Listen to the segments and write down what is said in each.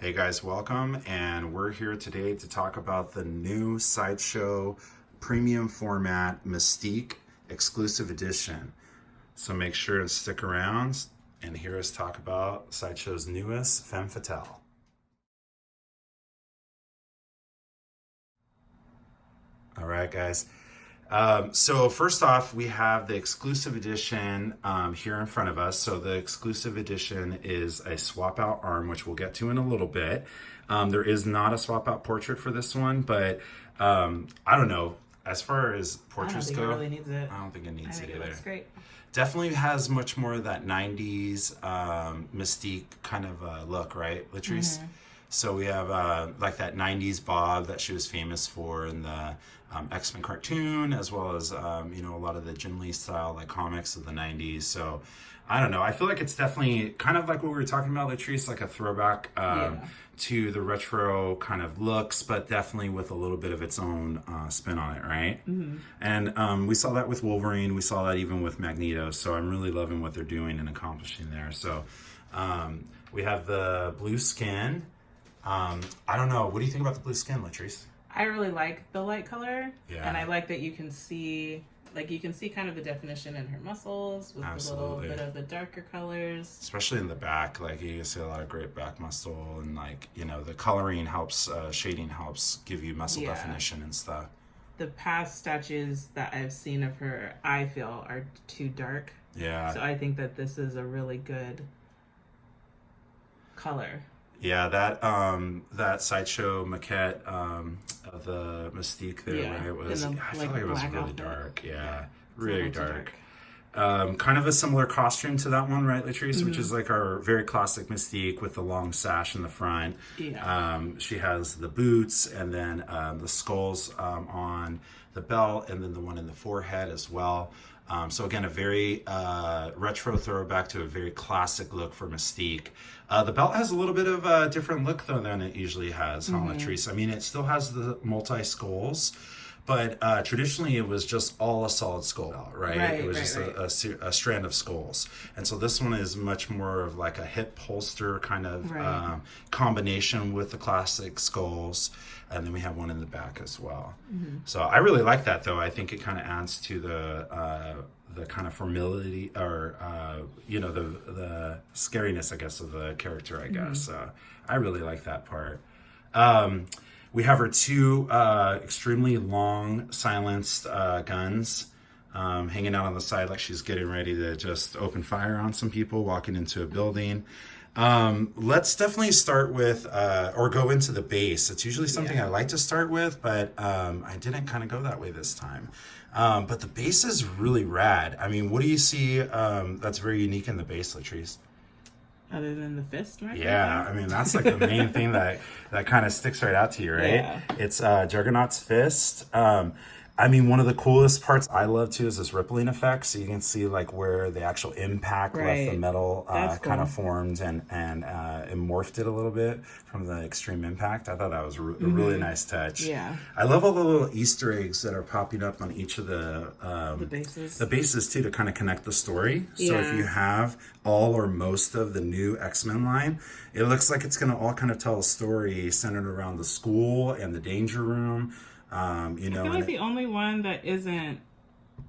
Hey guys, welcome, and we're here today to talk about the new Sideshow premium format Mystique exclusive edition. So make sure to stick around and hear us talk about Sideshow's newest femme fatale. All right, guys. So first off, we have the exclusive edition here in front of us. So the exclusive edition is a swap out arm, which we'll get to in a little bit. There is not a swap out portrait for this one, but I don't know. As far as portraits I don't think go, it really needs it. I don't think it needs I think it it either. looks great. Definitely has much more of that 90s Mystique kind of look, right, Latrice? So we have like that 90s bob that she was famous for in the X-Men cartoon, as well as, a lot of the Jim Lee style like comics of the 90s. So I don't know. I feel like it's definitely kind of like what we were talking about, Latrice, like a throwback to the retro kind of looks, but definitely with a little bit of its own spin on it, right? And we saw that with Wolverine. We saw that even with Magneto. So I'm really loving what they're doing and accomplishing there. So we have the blue skin. I don't know. What do you think about the blue skin, Latrice? I really like the light color. Yeah. And I like that you can see kind of the definition in her muscles with Absolutely. a little bit of the darker colors. Especially in the back, like you can see a lot of great back muscle, and the coloring helps, shading helps give you muscle definition and stuff. The past statues that I've seen of her, I feel, are too dark. Yeah. So I think that this is a really good color. Yeah, that Sideshow maquette of the Mystique there, right? Was I feel like it was really outfit. dark. Yeah, really dark. Kind of a similar costume to that one, right, Latrice? Which is like our very classic Mystique with the long sash in the front. Yeah. She has the boots and then the skulls on the belt, and then the one in the forehead as well. So again, a very retro throwback to a very classic look for Mystique. The belt has a little bit of a different look though than it usually has, huh, Latrice? I mean, it still has the multi-skulls, but traditionally it was just all a solid skull belt, right? It was just a strand of skulls. And so this one is much more of like a hip holster kind of combination with the classic skulls. And then we have one in the back as well. So I really like that though. I think it kind of adds to the kind of familiarity or the scariness, I guess, of the character, I guess. I really like that part. We have her two extremely long silenced guns hanging out on the side like she's getting ready to just open fire on some people walking into a building. Let's definitely start with or go into the base. It's usually something I like to start with, but I didn't kind of go that way this time. But the base is really rad. I mean, what do you see that's very unique in the base, Latrice? Other than the fist, right? Yeah, I mean, that's like the main thing that kind of sticks right out to you, right? Yeah. It's Juggernaut's fist. I mean, one of the coolest parts I love too is this rippling effect. So you can see like where the actual impact left the metal kind of formed and it morphed it a little bit from the extreme impact. I thought that was a really nice touch. Yeah. I love all the little Easter eggs that are popping up on each of the bases. The bases too, to kind of connect the story. So if you have all or most of the new X-Men line, it looks like it's going to all kind of tell a story centered around the school and the danger room. I feel like the only one that isn't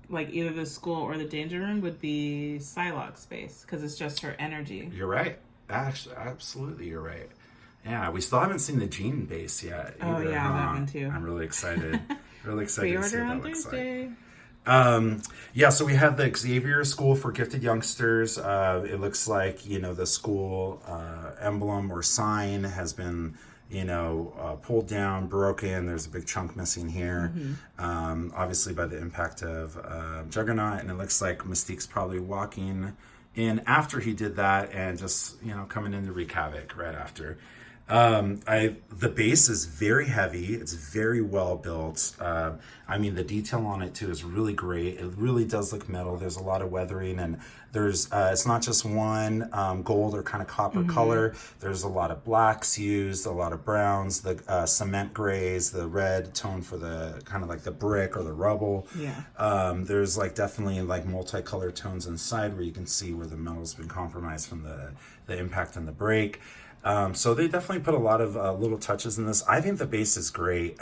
like either the school or the danger room would be Psylocke's space, because it's just her energy. You're right. Actually, absolutely, you're right. Yeah, we still haven't seen the Jean base yet. Either, that one too. I'm really excited. Really excited to see Pre-order what on that looks Thursday. like. So we have the Xavier School for Gifted Youngsters. It looks like, the school emblem or sign has been pulled down, broken. There's a big chunk missing here, obviously by the impact of Juggernaut. And it looks like Mystique's probably walking in after he did that and just, coming in to wreak havoc right after. The base is very heavy. It's very well built. I mean, the detail on it too is really great. It really does look metal. There's a lot of weathering, and there's it's not just one gold or kind of copper color. There's a lot of blacks used, a lot of browns, the cement grays, the red tone for the kind of like the brick or the rubble. There's like definitely like multicolored tones inside where you can see where the metal's been compromised from the impact and the break. So they definitely put a lot of little touches in this. I think the base is great.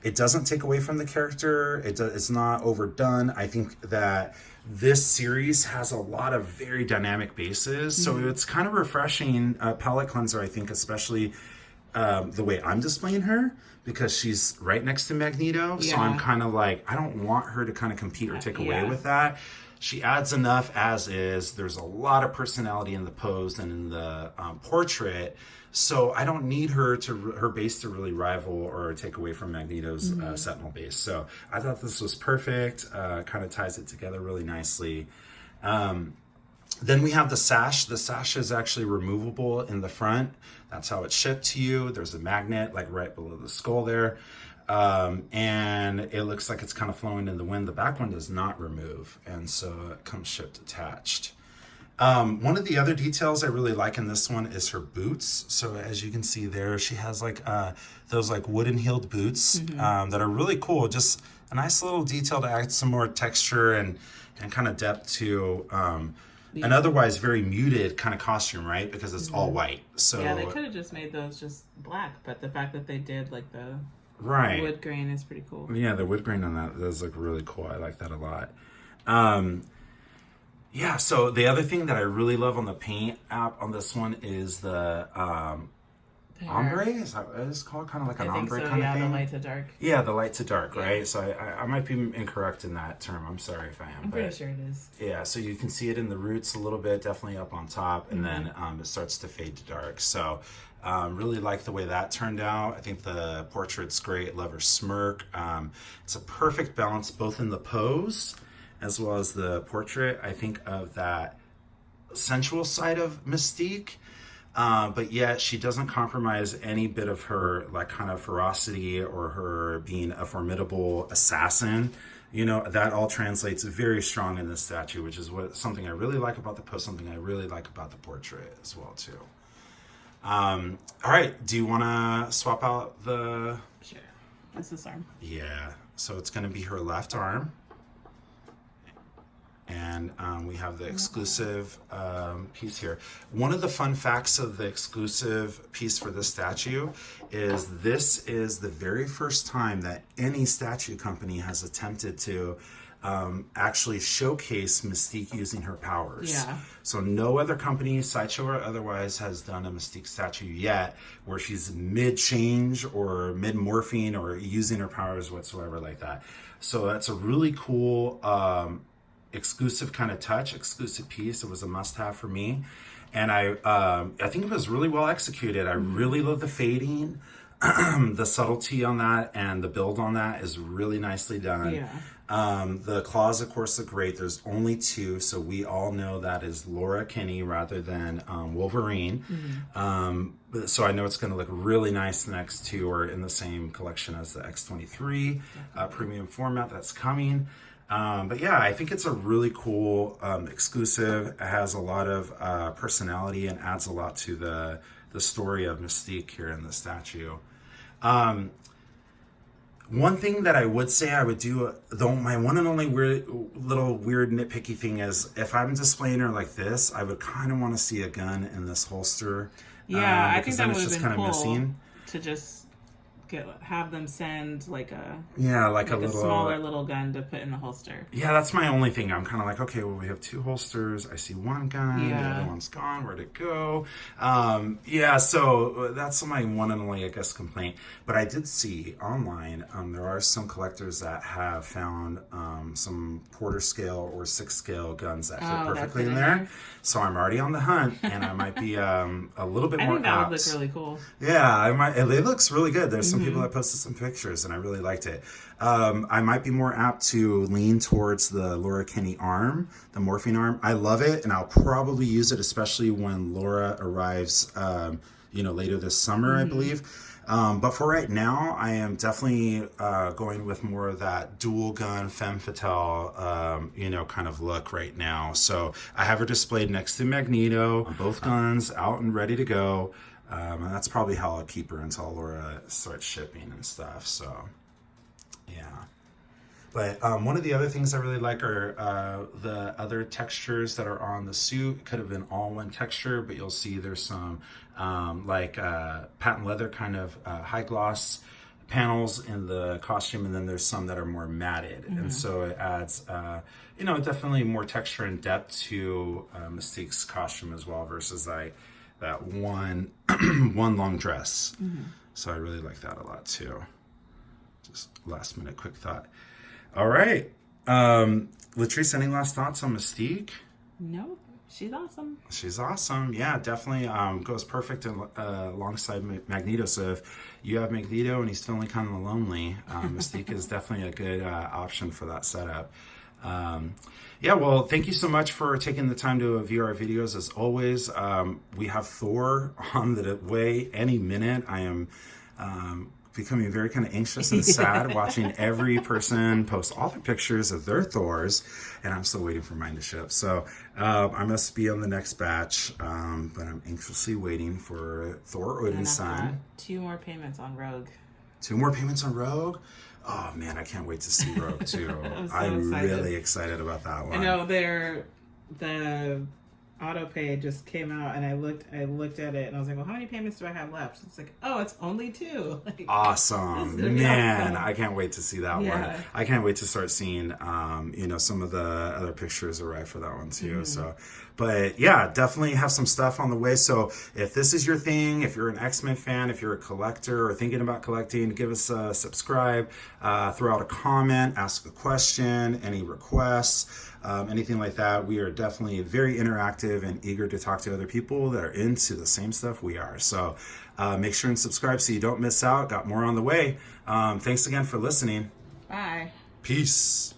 It doesn't take away from the character. It's not overdone. I think that this series has a lot of very dynamic bases. So it's kind of refreshing palette cleanser, I think, especially the way I'm displaying her, because she's right next to Magneto. So I'm kind of like, I don't want her to kind of compete or take away with that. She adds enough as is. There's a lot of personality in the pose and in the portrait. So I don't need her base to really rival or take away from Magneto's Sentinel base. So I thought this was perfect. Kind of ties it together really nicely. Then we have the sash. The sash is actually removable in the front. That's how it's shipped to you. There's a magnet like right below the skull there. And it looks like it's kind of flowing in the wind. The back one does not remove, and so it comes shipped attached. One of the other details I really like in this one is her boots. So as you can see there, she has like those like wooden heeled boots that are really cool. Just a nice little detail to add some more texture and kind of depth to an otherwise very muted kind of costume, right? Because it's all white. So yeah, they could have just made those just black, but the fact that they did like the wood grain is pretty cool. Yeah, the wood grain on that does look really cool. I like that a lot. Yeah, so the other thing that I really love on the paint app on this one is the ombre. Is that what it's called? Kind of like an ombre kind of thing? Yeah, the light to dark. Yeah, the light to dark, right? So I might be incorrect in that term. I'm sorry if I am. I'm pretty sure it is. Yeah, so you can see it in the roots a little bit, definitely up on top, and then it starts to fade to dark. So really like the way that turned out. I think the portrait's great. Love her smirk. It's a perfect balance both in the pose as well as the portrait. I think of that sensual side of Mystique, but yet she doesn't compromise any bit of her like kind of ferocity or her being a formidable assassin. You know, that all translates very strong in this statue, which is something I really like about the pose, something I really like about the portrait as well too. All right, do you want to swap out the... Sure. That's this arm. Yeah, so it's going to be her left arm. And we have the exclusive piece here. One of the fun facts of the exclusive piece for this statue is this is the very first time that any statue company has attempted to actually showcase Mystique using her powers. Yeah. So no other company, Sideshow or otherwise, has done a Mystique statue yet where she's mid-change or mid-morphing or using her powers whatsoever like that. So that's a really cool... exclusive kind of touch, exclusive piece. It was a must-have for me, and I think it was really well executed. I really love the fading, the subtlety on that, and the build on that is really nicely done. Yeah. The claws, of course, look great. There's only two, so we all know that is Laura Kinney rather than Wolverine. So I know it's going to look really nice next to or in the same collection as the X23 premium format that's coming. But yeah, I think it's a really cool exclusive. It has a lot of personality and adds a lot to the story of Mystique here in the statue. One thing that I would say I would do, though, my one and only weird nitpicky thing is if I'm displaying her like this, I would kind of want to see a gun in this holster. Yeah, I think that would have been kind cool of missing. to just have them send like a smaller little gun to put in the holster. Yeah, that's my only thing. I'm kind of like, okay, well, we have two holsters. I see one gun, the other one's gone. Where'd it go? So that's my one and only, I guess, complaint. But I did see online, there are some collectors that have found some quarter scale or 6 scale guns that fit perfectly in there. So I'm already on the hunt, and I might be a little bit more apt. I think that would look really cool. Yeah, it looks really good. There's some people that posted some pictures, and I really liked it. I might be more apt to lean towards the Laura Kinney arm, the morphing arm. I love it, and I'll probably use it, especially when Laura arrives, later this summer, I believe. But for right now, I am definitely going with more of that dual gun femme fatale, kind of look right now. So I have her displayed next to Magneto, both guns out and ready to go. And that's probably how I'll keep her until Laura starts shipping and stuff. So, yeah. But one of the other things I really like are the other textures that are on the suit. It could have been all one texture, but you'll see there's some patent leather kind of high gloss panels in the costume, and then there's some that are more matted. And so it adds, definitely more texture and depth to Mystique's costume as well versus like that one long dress. So I really like that a lot too. Just last minute quick thought. All right. Latrice, any last thoughts on Mystique? No, she's awesome. She's awesome. Yeah, definitely goes perfect alongside Magneto. So if you have Magneto and he's feeling kind of lonely, Mystique is definitely a good option for that setup. Well, thank you so much for taking the time to view our videos. As always, we have Thor on the way any minute. I am becoming very kind of anxious and sad watching every person post all the pictures of their Thors, and I'm still waiting for mine to ship. So I must be on the next batch, but I'm anxiously waiting for Thor Odin's son. 2 more payments on Rogue. 2 more payments on Rogue? Oh man, I can't wait to see Rogue too. I'm really excited about that one. I know the auto pay just came out, and I looked at it and I was like, well, how many payments do I have left? It's like, oh, it's only 2. Like, awesome, man. Awesome. I can't wait to see that one. I can't wait to start seeing some of the other pictures arrive for that one too. So but yeah, definitely have some stuff on the way. So if this is your thing, if you're an X-Men fan, if you're a collector or thinking about collecting, give us a subscribe, throw out a comment, ask a question, any requests, anything like that. We are definitely very interactive and eager to talk to other people that are into the same stuff we are. So make sure and subscribe so you don't miss out. Got more on the way. Thanks again for listening. Bye. Peace.